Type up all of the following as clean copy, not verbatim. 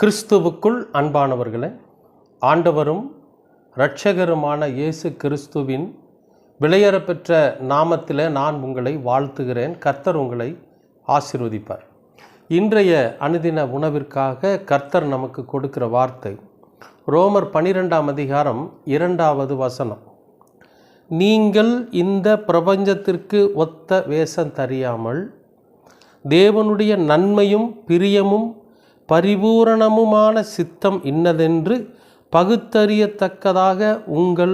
கிறிஸ்துவுக்குள் அன்பானவர்களே, ஆண்டவரும் இரட்சகருமான இயேசு கிறிஸ்துவின் விலையேறப்பெற்ற நாமத்திலே நான் உங்களை வாழ்த்துகிறேன். கர்த்தர் உங்களை ஆசீர்வதிப்பார். இன்றைய அனுதின உணவிற்காக கர்த்தர் நமக்கு கொடுக்கிற வார்த்தை ரோமர் 12ஆம் அதிகாரம் 2வது வசனம். நீங்கள் இந்த பிரபஞ்சத்திற்கு ஒத்த வேஷம் தெரியாமல் தேவனுடைய நன்மையும் பிரியமும் பரிபூரணமுமான சித்தம் இன்னதென்று பகுத்தறியத்தக்கதாக உங்கள்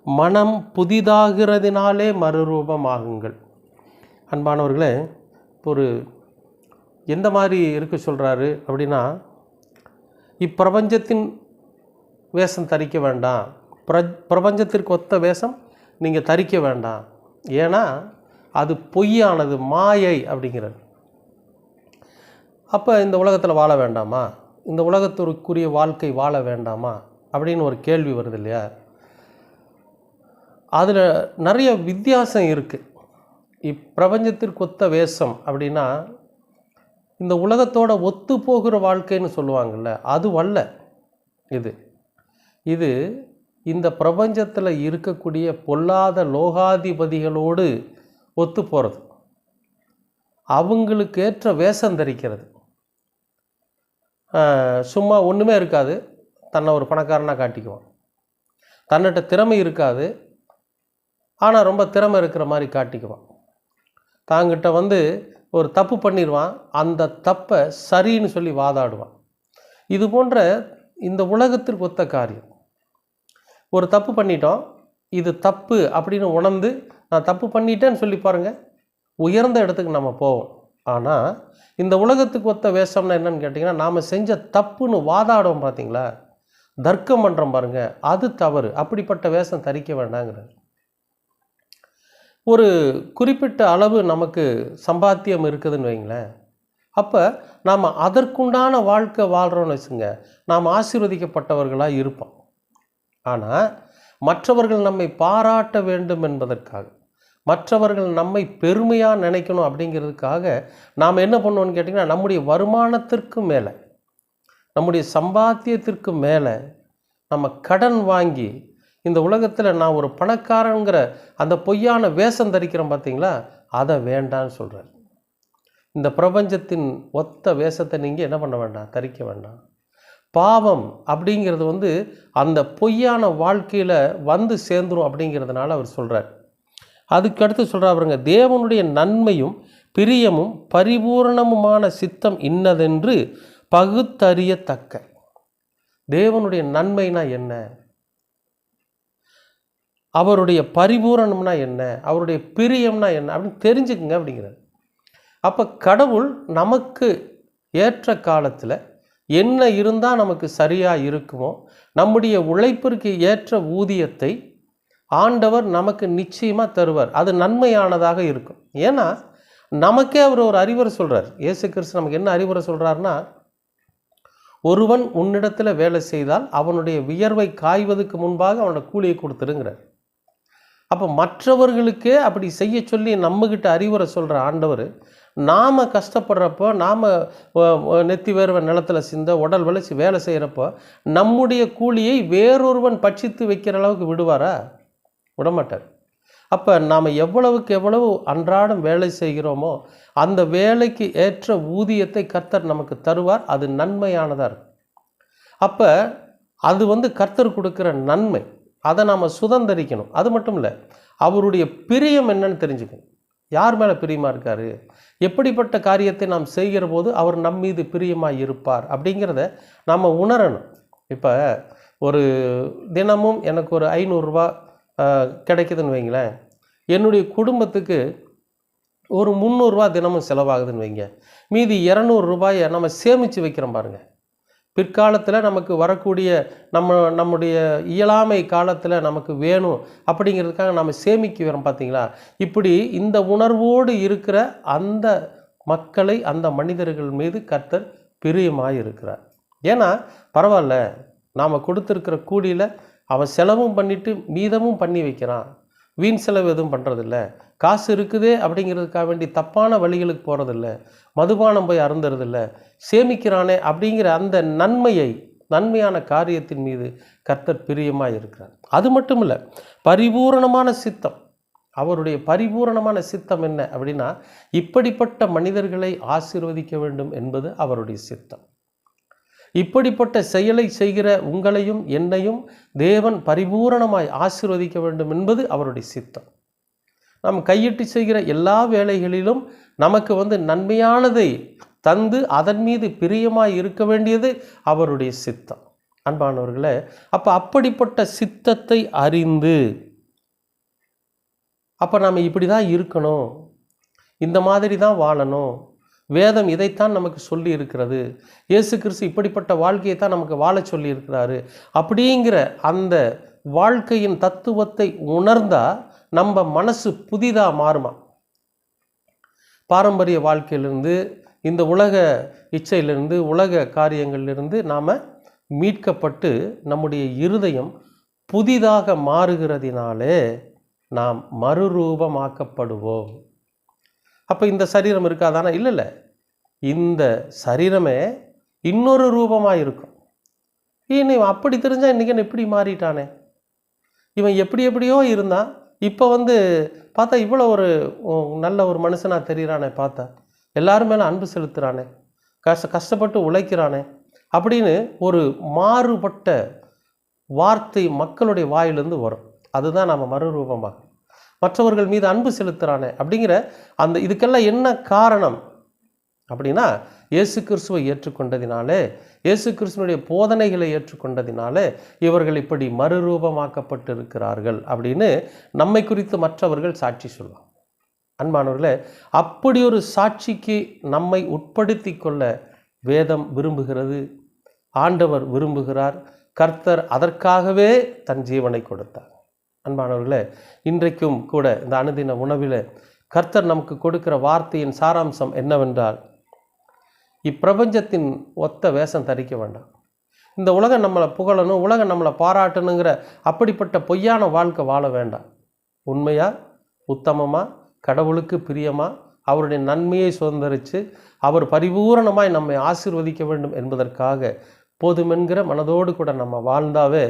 மனம் புதிதாகிறதினாலே மறுரூபமாகுங்கள். அன்பானவர்களே, ஒரு எந்த மாதிரி இருக்க சொல்கிறாரு அப்படின்னா, இப்பிரபஞ்சத்தின் வேஷம் தரிக்க வேண்டாம், பிரபஞ்சத்திற்கு ஒத்த வேஷம் நீங்கள் தரிக்க வேண்டாம், ஏன்னா அது பொய்யானது, மாயை அப்படிங்கிறது. அப்போ இந்த உலகத்தில் வாழ வேண்டாமா, இந்த உலகத்திற்குரிய வாழ்க்கை வாழ வேண்டாமா அப்படின்னு ஒரு கேள்வி வருது இல்லையா? அதில் நிறைய வித்தியாசம் இருக்குது. இப்பிரபஞ்சத்திற்கு ஒத்த வேஷம் அப்படின்னா இந்த உலகத்தோட ஒத்து போகிற வாழ்க்கைன்னு சொல்லுவாங்கள்ல, அது அல்ல. இது இந்த பிரபஞ்சத்தில் இருக்கக்கூடிய பொல்லாத லோகாதிபதிகளோடு ஒத்து போகிறது, அவங்களுக்கு ஏற்ற வேஷம் தரிக்கிறது. சும்மா ஒன்றுமே இருக்காது, தன்னை ஒரு பணக்காரனாக காட்டிக்குவான். தன்னிட்ட திறமை இருக்காது, ஆனால் ரொம்ப திறமை இருக்கிற மாதிரி காட்டிக்குவான். தாங்கிட்ட ஒரு தப்பு பண்ணிடுவான், அந்த தப்பை சரின்னு சொல்லி வாதாடுவான். இது போன்ற இந்த உலகத்திற்கு ஒத்த காரியம். ஒரு தப்பு பண்ணிட்டோம், இது தப்பு அப்படின்னு உணர்ந்து நான் தப்பு பண்ணிட்டேன்னு சொல்லி பாருங்கள், உயர்ந்த இடத்துக்கு நம்ம போவோம். ஆனால் இந்த உலகத்துக்கு ஒத்த வேஷம்னா என்னன்னு கேட்டிங்கன்னா, நாம் செஞ்ச தப்புன்னு வாதாடுவோம் பார்த்தீங்களா, தர்க்கம் பண்ணுறோம் பாருங்கள், அது தவறு. அப்படிப்பட்ட வேஷம் தரிக்க வேண்டாங்கிறது. ஒரு குறிப்பிட்ட அளவு நமக்கு சம்பாத்தியம் இருக்குதுன்னு வைங்களேன், அப்போ நாம் அதற்குண்டான வாழ்க்கை வாழ்கிறோன்னு வச்சுங்க, நாம் ஆசீர்வதிக்கப்பட்டவர்களாக இருப்போம். ஆனால் மற்றவர்கள் நம்மை பாராட்ட வேண்டும் என்பதற்காக, மற்றவர்கள் நம்மை பெருமையாக நினைக்கணும் அப்படிங்கிறதுக்காக நாம் என்ன பண்ணுவோன்னு கேட்டிங்கன்னா, நம்முடைய வருமானத்திற்கு மேலே, நம்முடைய சம்பாத்தியத்திற்கு மேலே நம்ம கடன் வாங்கி இந்த உலகத்தில் நான் ஒரு பணக்காரங்கிற அந்த பொய்யான வேஷம் தரிக்கிறோம் பார்த்தீங்களா, அதை வேண்டான்னு சொல்கிறார். இந்த பிரபஞ்சத்தின் ஒத்த வேஷத்தை நீங்கள் என்ன பண்ண வேண்டாம், தரிக்க வேண்டாம். பாவம் அப்படிங்கிறது அந்த பொய்யான வாழ்க்கையில் சேர்ந்துரும் அப்படிங்கிறதுனால அவர் சொல்கிறார். அதுக்கடுத்து சொல்கிறாருங்க, தேவனுடைய நன்மையும் பிரியமும் பரிபூரணமுமான சித்தம் இன்னதென்று பகுத்தறியத்தக்க. தேவனுடைய நன்மைனா என்ன, அவருடைய பரிபூரணம்னா என்ன, அவருடைய பிரியம்னா என்ன அப்படின்னு தெரிஞ்சுக்குங்க அப்படிங்கிறார். அப்போ கடவுள் நமக்கு ஏற்ற காலத்தில் என்ன இருந்தால் நமக்கு சரியாக இருக்குமோ, நம்முடைய உழைப்பிற்கு ஏற்ற ஊதியத்தை ஆண்டவர் நமக்கு நிச்சயமாக தருவார். அது நன்மையானதாக இருக்கும். ஏன்னா நமக்கே அவர் ஒரு அறிவுரை சொல்கிறார். இயேசு கிறிஸ்து நமக்கு என்ன அறிவுரை சொல்கிறாருன்னா, ஒருவன் உன்னிடத்தில் வேலை செய்தால் அவனுடைய வியர்வை காய்வதற்கு முன்பாக அவனோட கூலியை கொடுத்துருங்கிறார். அப்போ மற்றவர்களுக்கே அப்படி செய்ய சொல்லி நம்மக்கிட்ட அறிவுரை சொல்கிற ஆண்டவர், நாம் கஷ்டப்படுறப்போ, நாம் நெத்தி வேர்வை நிலத்தில் சிந்த உடல் வளைச்சி வேலை செய்கிறப்போ நம்முடைய கூலியை வேறொருவன் பட்சித்து வைக்கிற அளவுக்கு விடுவாரா? விடமாட்டார். அப்போ நாம் எவ்வளவுக்கு எவ்வளவு அன்றாடம் வேலை செய்கிறோமோ அந்த வேலைக்கு ஏற்ற ஊதியத்தை கர்த்தர் நமக்கு தருவார். அது நன்மையானதாக இருக்கும். அப்போ அது கர்த்தர் கொடுக்குற நன்மை, அதை நாம் சுதந்திரிக்கணும். அது மட்டும் இல்லை, அவருடைய பிரியம் என்னன்னு தெரிஞ்சுக்கணும். யார் மேலே பிரியமாக இருக்கார், எப்படிப்பட்ட காரியத்தை நாம் செய்கிற போது அவர் நம் மீது பிரியமாக இருப்பார் அப்படிங்கிறத நாம் உணரணும். இப்போ ஒரு தினமும் எனக்கு ஒரு 500 ரூபா கிடைக்குதுன்னு வைங்களேன், என்னுடைய குடும்பத்துக்கு ஒரு 300 ரூபா தினமும் செலவாகுதுன்னு வைங்க, மீதி 200 ரூபாயை நம்ம சேமித்து வைக்கிறோம் பாருங்கள். பிற்காலத்தில் நமக்கு வரக்கூடிய நம்முடைய இயலாமை காலத்தில் நமக்கு வேணும் அப்படிங்கிறதுக்காக நம்ம சேமிக்கிறோம் பார்த்தீங்களா. இப்படி இந்த உணர்வோடு இருக்கிற அந்த மக்களை, அந்த மனிதர்கள் மீது கர்த்தர் பிரியமாக இருக்கிறார். ஏன்னா பரவாயில்ல, நாம் கொடுத்துருக்கிற கூலியில் அவன் செலவும் பண்ணிவிட்டு மீதமும் பண்ணி வைக்கிறான், வீண் செலவு எதுவும் பண்ணுறதில்ல, காசு இருக்குதே அப்படிங்கிறதுக்காக வேண்டி தப்பான வழிகளுக்கு போகிறதில்ல, மதுபானம் போய் அருந்துறதில்ல, சேமிக்கிறானே அப்படிங்கிற அந்த நன்மையான காரியத்தின் மீது கர்த்தர் பிரியமாக இருக்கிறார். அது மட்டும் இல்லை, பரிபூரணமான சித்தம். அவருடைய பரிபூரணமான சித்தம் என்ன அப்படின்னா, இப்படிப்பட்ட மனிதர்களை ஆசீர்வதிக்க வேண்டும் என்பது அவருடைய சித்தம். இப்படிப்பட்ட செயலை செய்கிற உங்களையும் என்னையும் தேவன் பரிபூரணமாய் ஆசீர்வதிக்க வேண்டும் என்பது அவருடைய சித்தம். நாம் கையிட்டு செய்கிற எல்லா வேலைகளிலும் நமக்கு நன்மையானதை தந்து அதன் மீது பிரியமாய் இருக்க வேண்டியது அவருடைய சித்தம். அன்பானவர்களே, அப்படிப்பட்ட சித்தத்தை அறிந்து நாம் இப்படி தான் இருக்கணும், இந்த மாதிரி தான் வாழணும், வேதம் இதைத்தான் நமக்கு சொல்லி இருக்கிறது, இயேசு கிறிஸ்து இப்படிப்பட்ட வாழ்க்கையை தான் நமக்கு வாழ சொல்லி இருக்கிறாரு அப்படிங்கிற அந்த வாழ்க்கையின் தத்துவத்தை உணர்ந்தால் நம்ம மனசு புதிதாக மாறுமா. பாரம்பரிய வாழ்க்கையிலிருந்து, இந்த உலக இச்சையிலிருந்து, உலக காரியங்களிலிருந்து நாம் மீட்கப்பட்டு நம்முடைய இருதயம் புதிதாக மாறுகிறதினாலே நாம் மறுரூபமாக்கப்படுவோம். இந்த சரீரம் இருக்காதானா? இல்லை, இந்த சரீரமே இன்னொரு ரூபமாக இருக்கும். இவன் அப்படி தெரிஞ்சால் இன்றைக்கி இப்படி மாறிட்டானே, இவன் எப்படியோ இருந்தான், இப்போ பார்த்தா இவ்வளோ ஒரு நல்ல ஒரு மனுஷனாக தெரிகிறானே, பார்த்தா எல்லாரும் மேலே அன்பு செலுத்துகிறானே, கஷ்டப்பட்டு உழைக்கிறானே அப்படின்னு ஒரு மாறுபட்ட வார்த்தை மக்களுடைய வாயிலிருந்து வரும். அதுதான் நாம் மறுரூபமாக மற்றவர்கள் மீது அன்பு செலுத்துகிறானே அப்படிங்கிற அந்த இதுக்கெல்லாம் என்ன காரணம் அப்படின்னா, இயேசு கிறிஸ்துவை ஏற்றுக்கொண்டதினாலே, இயேசு கிறிஸ்துவனுடைய போதனைகளை ஏற்றுக்கொண்டதினாலே இவர்கள் இப்படி மறுரூபமாக்கப்பட்டு இருக்கிறார்கள் அப்படின்னு நம்மை குறித்து மற்றவர்கள் சாட்சி சொல்லுவாங்க. அன்பானவர்களே, அப்படி ஒரு சாட்சிக்கு நம்மை உட்படுத்தி கொள்ள வேதம் விரும்புகிறது, ஆண்டவர் விரும்புகிறார், கர்த்தர் அதற்காகவே தன் ஜீவனை கொடுத்தார். அன்பானவர்களே, இன்றைக்கும் கூட இந்த அனுதின உணவில் கர்த்தர் நமக்கு கொடுக்கிற வார்த்தையின் சாராம்சம் என்னவென்றால், இப்பிரபஞ்சத்தின் ஒத்த வேஷம் தரிக்க வேண்டாம். இந்த உலகம் நம்மளை புகழணும், உலகம் நம்மளை பாராட்டணுங்கிற அப்படிப்பட்ட பொய்யான வாழ்க்கை வாழ வேண்டாம். உண்மையாக, உத்தமமாக, கடவுளுக்கு பிரியமாக, அவருடைய நன்மையை சுதந்திரித்து அவர் பரிபூரணமாய் நம்மை ஆசீர்வதிக்க வேண்டும் என்பதற்காக போதுமென்கிற மனதோடு கூட நம்ம வாழ்ந்தாவே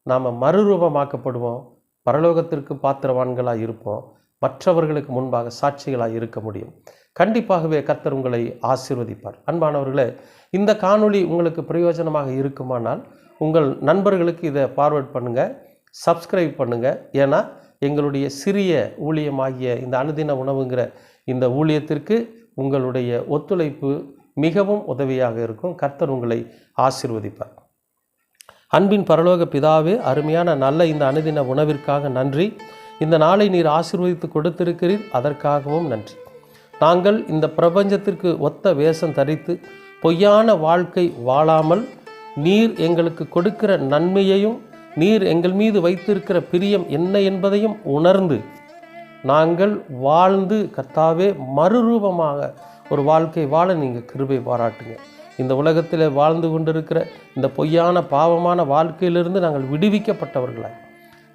நாம் மறுரூபமாக்கப்படுவோம், பரலோகத்திற்கு பாத்திரவான்களாக இருப்போம், மற்றவர்களுக்கு முன்பாக சாட்சிகளாக இருக்க முடியும். கண்டிப்பாகவே கர்த்தர் உங்களை ஆசீர்வதிப்பார். அன்பானவர்களே, இந்த காணொளி உங்களுக்கு பிரயோஜனமாக இருக்குமானால் உங்கள் நண்பர்களுக்கு இதை ஃபார்வர்ட் பண்ணுங்கள், சப்ஸ்கிரைப் பண்ணுங்கள். ஏன்னா எங்களுடைய சிறிய ஊழியமாகிய இந்த அனுதின உணவுங்கிற இந்த ஊழியத்திற்கு உங்களுடைய ஒத்துழைப்பு மிகவும் உதவியாக இருக்கும். கர்த்தர் உங்களை ஆசீர்வதிப்பார். அன்பின் பரலோக பிதாவே, அருமையான நல்ல இந்த அனுதின உணவிற்காக நன்றி. இந்த நாளை நீர் ஆசீர்வதித்து கொடுத்திருக்கிறீர், அதற்காகவும் நன்றி. நாங்கள் இந்த பிரபஞ்சத்திற்கு ஒத்த வேஷம் தரித்து பொய்யான வாழ்க்கை வாழாமல் நீர் எங்களுக்கு கொடுக்கிற நன்மையையும் நீர் எங்கள் மீது வைத்திருக்கிற பிரியம் என்ன என்பதையும் உணர்ந்து நாங்கள் வாழ்ந்து கர்த்தாவே மறுரூபமாக ஒரு வாழ்க்கை வாழ நீங்கள் கிருபை பாராட்டுங்க. இந்த உலகத்தில் வாழ்ந்து கொண்டிருக்கிற இந்த பொய்யான பாவமான வாழ்க்கையிலிருந்து நாங்கள் விடுவிக்கப்பட்டவர்களாய்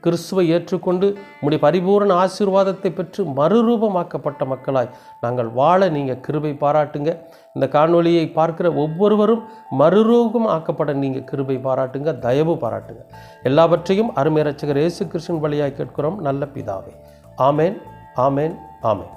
கிறிஸ்துவை ஏற்றுக்கொண்டு உம்முடைய பரிபூரண ஆசீர்வாதத்தை பெற்று மறுரூபமாக்கப்பட்ட மக்களாய் நாங்கள் வாழ நீங்கள் கிருபை பாராட்டுங்க. இந்த காணொளியை பார்க்கிற ஒவ்வொருவரும் மறுரூபம் ஆக்கப்பட நீங்கள் கிருபை பாராட்டுங்க, தயவு பாராட்டுங்க. எல்லாவற்றையும் அருமை இரட்சகர் இயேசு கிறிஸ்துவின் வழியாய் கேட்கிறோம் நல்ல பிதாவே. ஆமேன், ஆமேன், ஆமேன்.